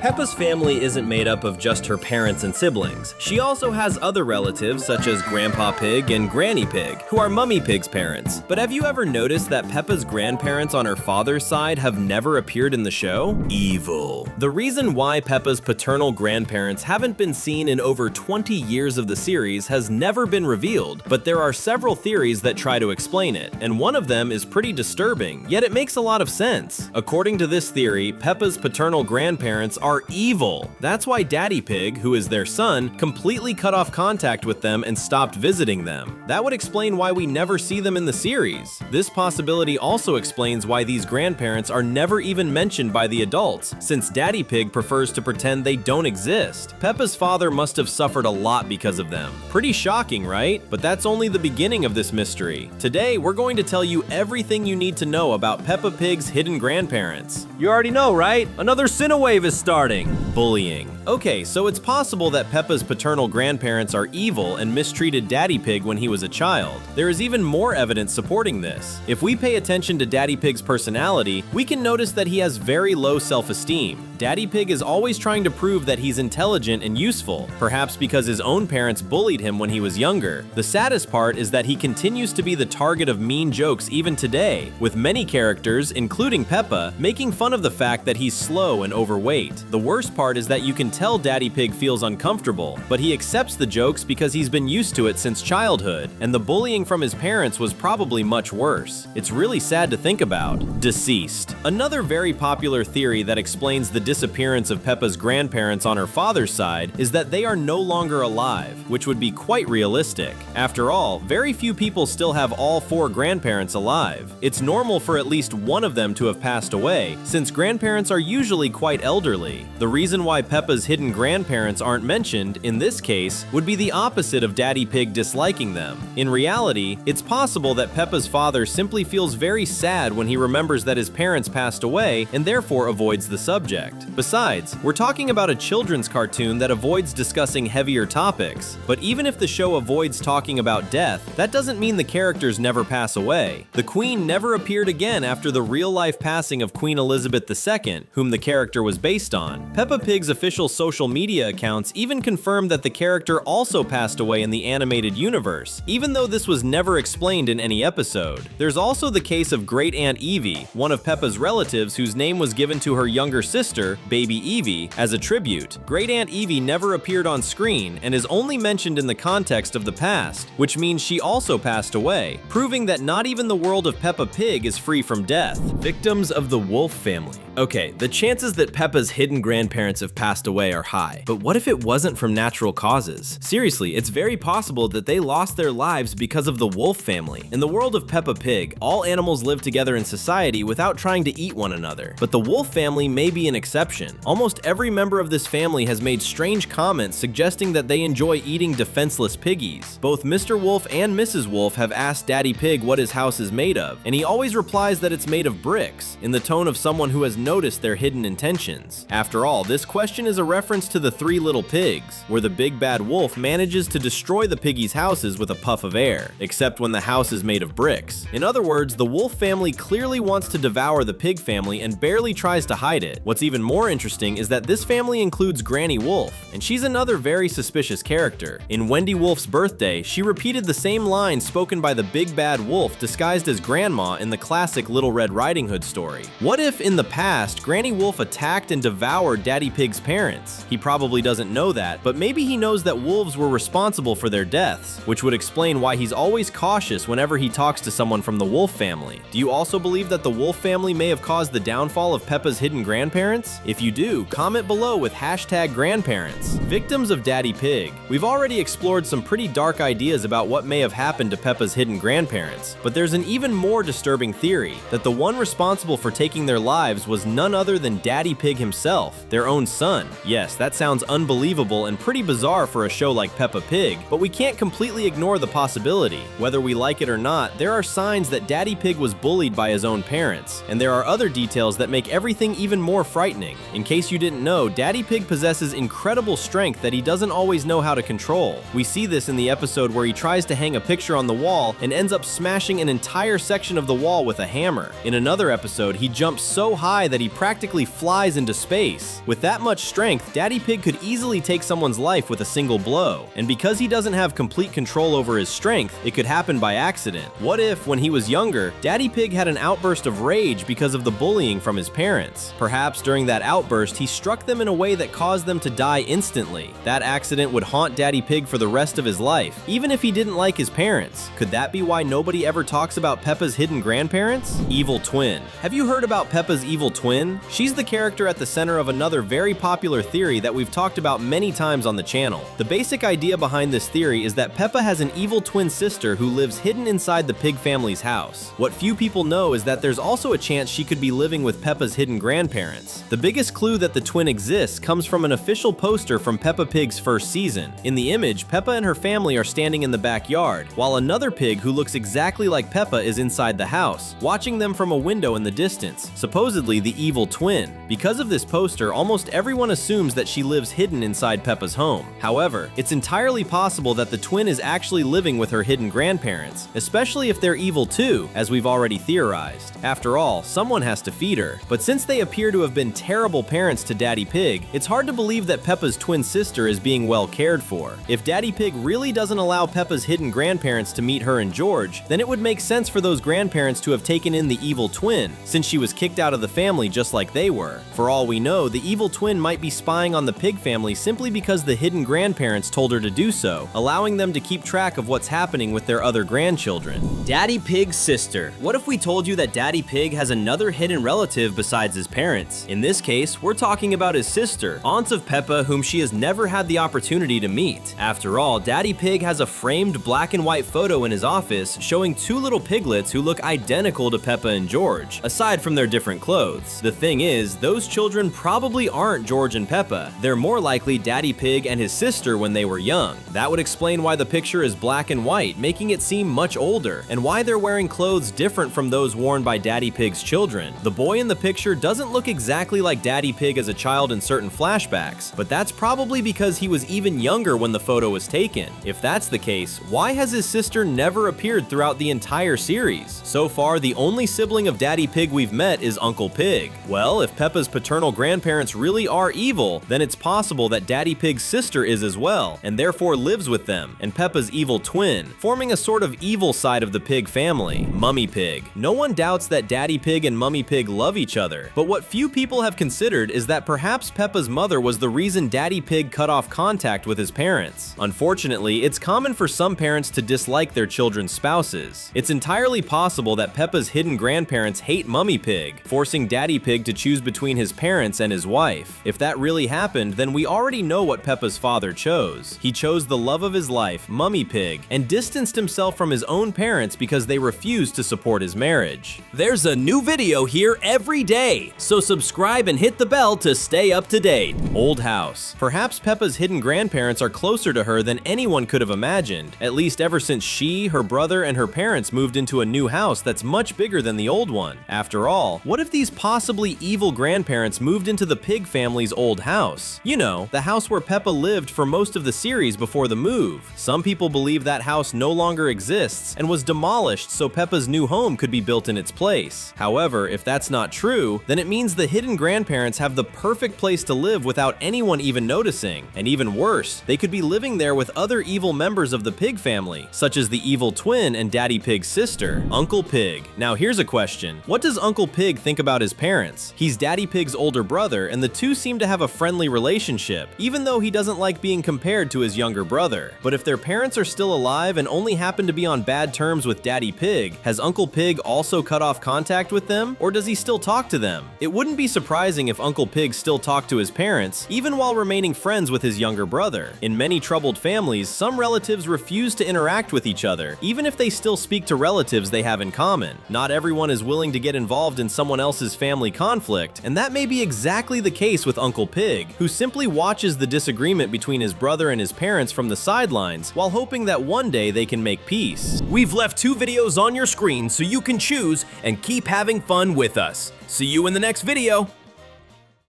Peppa's family isn't made up of just her parents and siblings. She also has other relatives such as Grandpa Pig and Granny Pig, who are Mummy Pig's parents. But have you ever noticed that Peppa's grandparents on her father's side have never appeared in the show? Evil. The reason why Peppa's paternal grandparents haven't been seen in over 20 years of the series has never been revealed, but there are several theories that try to explain it, and one of them is pretty disturbing, yet it makes a lot of sense. According to this theory, Peppa's paternal grandparents are evil. That's why Daddy Pig, who is their son, completely cut off contact with them and stopped visiting them. That would explain why we never see them in the series. This possibility also explains why these grandparents are never even mentioned by the adults, since Daddy Pig prefers to pretend they don't exist. Peppa's father must have suffered a lot because of them. Pretty shocking, right? But that's only the beginning of this mystery. Today, we're going to tell you everything you need to know about Peppa Pig's hidden grandparents. You already know, right? Another Cinewave is starting. Bullying. Okay, so it's possible that Peppa's paternal grandparents are evil and mistreated Daddy Pig when he was a child. There is even more evidence supporting this. If we pay attention to Daddy Pig's personality, we can notice that he has very low self-esteem. Daddy Pig is always trying to prove that he's intelligent and useful, perhaps because his own parents bullied him when he was younger. The saddest part is that he continues to be the target of mean jokes even today, with many characters, including Peppa, making fun of the fact that he's slow and overweight. The worst part is that you can tell Daddy Pig feels uncomfortable, but he accepts the jokes because he's been used to it since childhood, and the bullying from his parents was probably much worse. It's really sad to think about. Deceased. Another very popular theory that explains the disappearance of Peppa's grandparents on her father's side is that they are no longer alive, which would be quite realistic. After all, very few people still have all four grandparents alive. It's normal for at least one of them to have passed away, since grandparents are usually quite elderly. The reason why Peppa's hidden grandparents aren't mentioned, in this case, would be the opposite of Daddy Pig disliking them. In reality, it's possible that Peppa's father simply feels very sad when he remembers that his parents passed away and therefore avoids the subject. Besides, we're talking about a children's cartoon that avoids discussing heavier topics. But even if the show avoids talking about death, that doesn't mean the characters never pass away. The Queen never appeared again after the real-life passing of Queen Elizabeth II, whom the character was based on. Peppa Pig's official social media accounts even confirmed that the character also passed away in the animated universe, even though this was never explained in any episode. There's also the case of Great Aunt Evie, one of Peppa's relatives whose name was given to her younger sister, Baby Evie, as a tribute. Great Aunt Evie never appeared on screen and is only mentioned in the context of the past, which means she also passed away, proving that not even the world of Peppa Pig is free from death. Victims of the Wolf family. Okay, the chances that Peppa's hidden grandparents have passed away are high, but what if it wasn't from natural causes? Seriously, it's very possible that they lost their lives because of the wolf family. In the world of Peppa Pig, all animals live together in society without trying to eat one another, but the wolf family may be an exception. Almost every member of this family has made strange comments suggesting that they enjoy eating defenseless piggies. Both Mr. Wolf and Mrs. Wolf have asked Daddy Pig what his house is made of, and he always replies that it's made of bricks, in the tone of someone who has noticed their hidden intentions. After all, this question is a reference to the Three Little Pigs, where the big bad wolf manages to destroy the piggies' houses with a puff of air, except when the house is made of bricks. In other words, the wolf family clearly wants to devour the pig family and barely tries to hide it. What's even more interesting is that this family includes Granny Wolf, and she's another very suspicious character. In Wendy Wolf's Birthday, she repeated the same line spoken by the big bad wolf disguised as Grandma in the classic Little Red Riding Hood story. What if, in the past, Granny Wolf attacked and devoured Daddy Pig's parents? He probably doesn't know that, but maybe he knows that wolves were responsible for their deaths, which would explain why he's always cautious whenever he talks to someone from the wolf family. Do you also believe that the wolf family may have caused the downfall of Peppa's hidden grandparents? If you do, comment below with #grandparents. Victims of Daddy Pig. We've already explored some pretty dark ideas about what may have happened to Peppa's hidden grandparents, but there's an even more disturbing theory, that the one responsible for taking their lives was none other than Daddy Pig himself, their own son. Yes, that sounds unbelievable and pretty bizarre for a show like Peppa Pig, but we can't completely ignore the possibility. Whether we like it or not, there are signs that Daddy Pig was bullied by his own parents, and there are other details that make everything even more frightening. In case you didn't know, Daddy Pig possesses incredible strength that he doesn't always know how to control. We see this in the episode where he tries to hang a picture on the wall and ends up smashing an entire section of the wall with a hammer. In another episode, he jumps so high that he practically flies into space. With that much strength, Daddy Pig could easily take someone's life with a single blow. And because he doesn't have complete control over his strength, it could happen by accident. What if, when he was younger, Daddy Pig had an outburst of rage because of the bullying from his parents? Perhaps during that outburst, he struck them in a way that caused them to die instantly. That accident would haunt Daddy Pig for the rest of his life, even if he didn't like his parents. Could that be why nobody ever talks about Peppa's hidden grandparents? Evil twin. Have you heard about Peppa's evil twin? She's the character at the center of another very popular theory that we've talked about many times on the channel. The basic idea behind this theory is that Peppa has an evil twin sister who lives hidden inside the pig family's house. What few people know is that there's also a chance she could be living with Peppa's hidden grandparents. The biggest clue that the twin exists comes from an official poster from Peppa Pig's first season. In the image, Peppa and her family are standing in the backyard, while another pig who looks exactly like Peppa is inside the house, watching them from a window in the distance, supposedly the evil twin. Because of this poster, almost everyone assumes that she lives hidden inside Peppa's home. However, it's entirely possible that the twin is actually living with her hidden grandparents, especially if they're evil too, as we've already theorized. After all, someone has to feed her. But since they appear to have been terrible parents to Daddy Pig, it's hard to believe that Peppa's twin sister is being well cared for. If Daddy Pig really doesn't allow Peppa's hidden grandparents to meet her and George, then it would make sense for those grandparents to have taken in the evil twin, since she was kicked out of the family just like they were. For all we know, the evil twin might be spying on the pig family simply because the hidden grandparents told her to do so, allowing them to keep track of what's happening with their other grandchildren. Daddy Pig's sister. What if we told you that Daddy Pig has another hidden relative besides his parents? In this case, we're talking about his sister, aunt of Peppa, whom she has never had the opportunity to meet. After all, Daddy Pig has a framed black and white photo in his office showing two little piglets who look identical to Peppa and George, aside from their different clothes. The thing is, those children probably aren't George and Peppa. They're more likely Daddy Pig and his sister when they were young. That would explain why the picture is black and white, making it seem much older, and why they're wearing clothes different from those worn by Daddy Pig's children. The boy in the picture doesn't look exactly like Daddy Pig as a child in certain flashbacks, but that's probably because he was even younger when the photo was taken. If that's the case, why has his sister never appeared throughout the entire series? So far, the only sibling of Daddy Pig we've met is Uncle Pig. Well, if Peppa's paternal grandparents really are evil, then it's possible that Daddy Pig's sister is as well, and therefore lives with them, and Peppa's evil twin, forming a sort of evil side of the pig family. Mummy Pig. No one doubts that Daddy Pig and Mummy Pig love each other, but what few people have considered is that perhaps Peppa's mother was the reason Daddy Pig cut off contact with his parents. Unfortunately, it's common for some parents to dislike their children's spouses. It's entirely possible that Peppa's hidden grandparents hate Mummy Pig, forcing Daddy Pig to choose between his parents and his wife. If that really happened, then we already know what Peppa's father chose. He chose the love of his life, Mummy Pig, and distanced himself from his own parents because they refused to support his marriage. There's a new video here every day, so subscribe and hit the bell to stay up to date. Old house. Perhaps Peppa's hidden grandparents are closer to her than anyone could have imagined, at least ever since she, her brother, and her parents moved into a new house that's much bigger than the old one. After all, what if these possibly evil grandparents moved into the pig family's old house? You know, the house where Peppa lived for most of the series before the move. Some people believe that house no longer exists and was demolished so Peppa's new home could be built in its place. However, if that's not true, then it means the hidden grandparents have the perfect place to live without anyone even noticing. And even worse, they could be living there with other evil members of the pig family, such as the evil twin and Daddy Pig's sister, Uncle Pig. Now here's a question. What does Uncle Pig think about his parents? He's Daddy Pig's older brother, and the two seem to have a friendly relationship, even though he doesn't like being compared to his younger brother. But if their parents are still alive and only happen to be on bad terms with Daddy Pig, has Uncle Pig also cut off contact with them, or does he still talk to them? It wouldn't be surprising if Uncle Pig still talked to his parents, even while remaining friends with his younger brother. In many troubled families, some relatives refuse to interact with each other, even if they still speak to relatives they have in common. Not everyone is willing to get involved in someone else's family conflict, and that may be exactly the case with Uncle Pig, who simply watches the disagreement between his brother and his parents from the sidelines while hoping that one day they can make peace. We've left 2 videos on your screen so you can choose and keep having fun with us. See you in the next video!